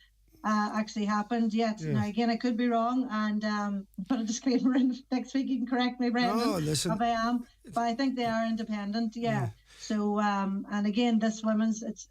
actually happened yet. Yeah. Now, again, I could be wrong, and put a disclaimer in next week. You can correct me, Brendan, if I am. But I think they are independent, yeah. So, and again, this women's, it's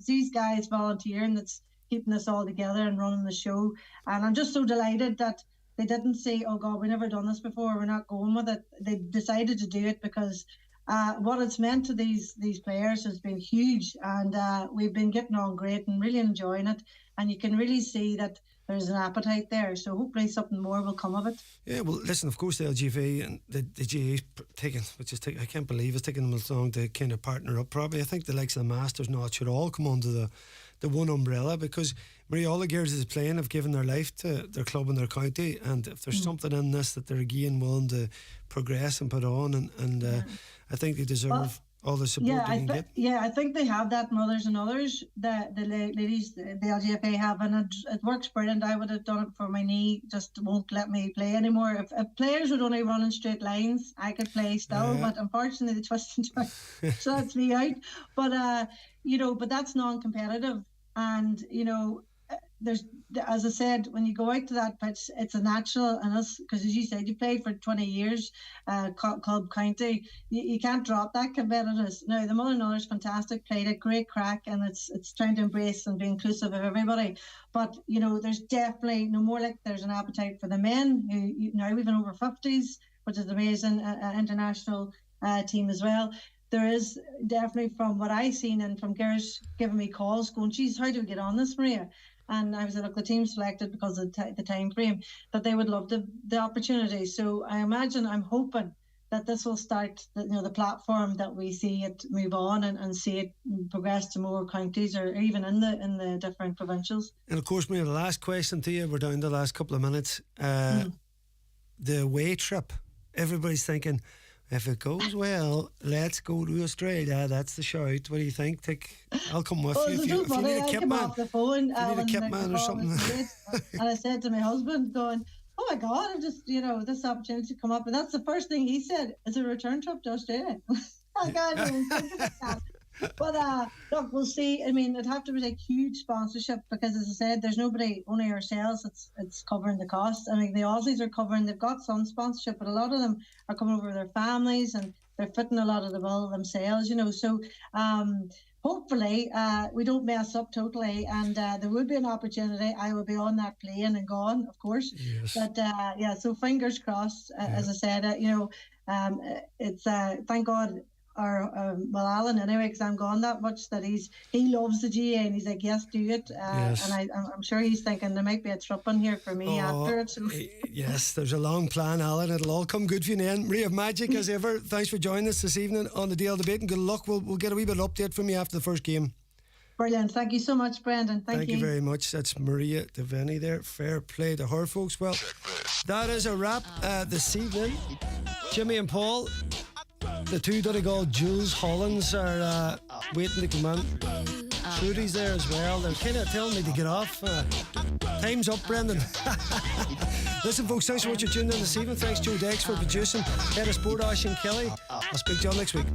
these guys volunteering that's keeping us all together and running the show. And I'm just so delighted that they didn't say, oh God, we've never done this before, we're not going with it. They decided to do it because what it's meant to these players has been huge, and we've been getting on great and really enjoying it, and you can really see that there's an appetite there, so hopefully something more will come of it. Yeah, well, listen, of course the LGFA and the GA taking, I can't believe it's taking them as long to kind of partner up. Probably I think the likes of the Masters now should all come under the one umbrella, because Maria, all the girls that's playing have given their life to their club and their county, and if there's something in this that they're again willing to progress and put on, and I think they deserve all the support they can get. Yeah, I think they have that. Mothers and others, the ladies, the LGFA have, and it works brilliant. I would have done it for my knee, just won't let me play anymore. If players would only run in straight lines, I could play still, but unfortunately the twist and turn shuts me out. But but that's non-competitive, and there's, as I said, when you go out to that pitch, it's a natural, and us, because as you said, you played for 20 years, club county, you can't drop that competitiveness. Now, the Mother and Others, fantastic, played a great crack, and it's trying to embrace and be inclusive of everybody. But, there's definitely no more, like there's an appetite for the men, who now even over 50s, which is amazing, international team as well. There is definitely, from what I've seen, and from girls giving me calls going, geez, how do we get on this, Maria? And I was like, look, the team selected because of the time frame, that they would love the opportunity. So I imagine, I'm hoping that this will start the platform that we see it move on and see it progress to more counties, or even in the different provincials. And of course, Maria, the last question to you, we're down to the last couple of minutes. The away trip, everybody's thinking, if it goes well, let's go to Australia. That's the shout. What do you think? I'll come with you. If you need a kit man, or something. And I said to my husband, going, oh my God, I've just, this opportunity come up. And that's the first thing he said, is a return trip to Australia. I can't even think about that. But look, we'll see. I mean, it'd have to be a huge sponsorship, because, as I said, there's nobody, only ourselves, it's covering the cost. I mean, the Aussies are covering, they've got some sponsorship, but a lot of them are coming over with their families, and they're fitting a lot of the bill themselves, So hopefully we don't mess up totally, and there will be an opportunity. I will be on that plane and gone, of course. Yes. But so fingers crossed. As I said, it's thank God. Alan, anyway, because I'm gone that much, that he loves the GA, and he's like, yes, do it. Yes. And I'm sure he's thinking there might be a trip in here for me after it. So. Yes, there's a long plan, Alan. It'll all come good for you in the end. Maria, magic as ever. Thanks for joining us this evening on the DL Debate, and good luck. We'll get a wee bit of update from you after the first game. Brilliant. Thank you so much, Brendan. Thank you. Thank you very much. That's Maria Devenney there. Fair play to her, folks. Well, that is a wrap this evening. Jimmy and Paul, the two Donegal Jules Hollands, are waiting to come in. Trudy's there as well. They're kind of telling me to get off. Time's up, Brendan. Listen, folks, thanks so much for tuning in this evening. Thanks, Joe Dex, for producing. Head of Sport, Aishin Kelly. I'll speak to you all next week.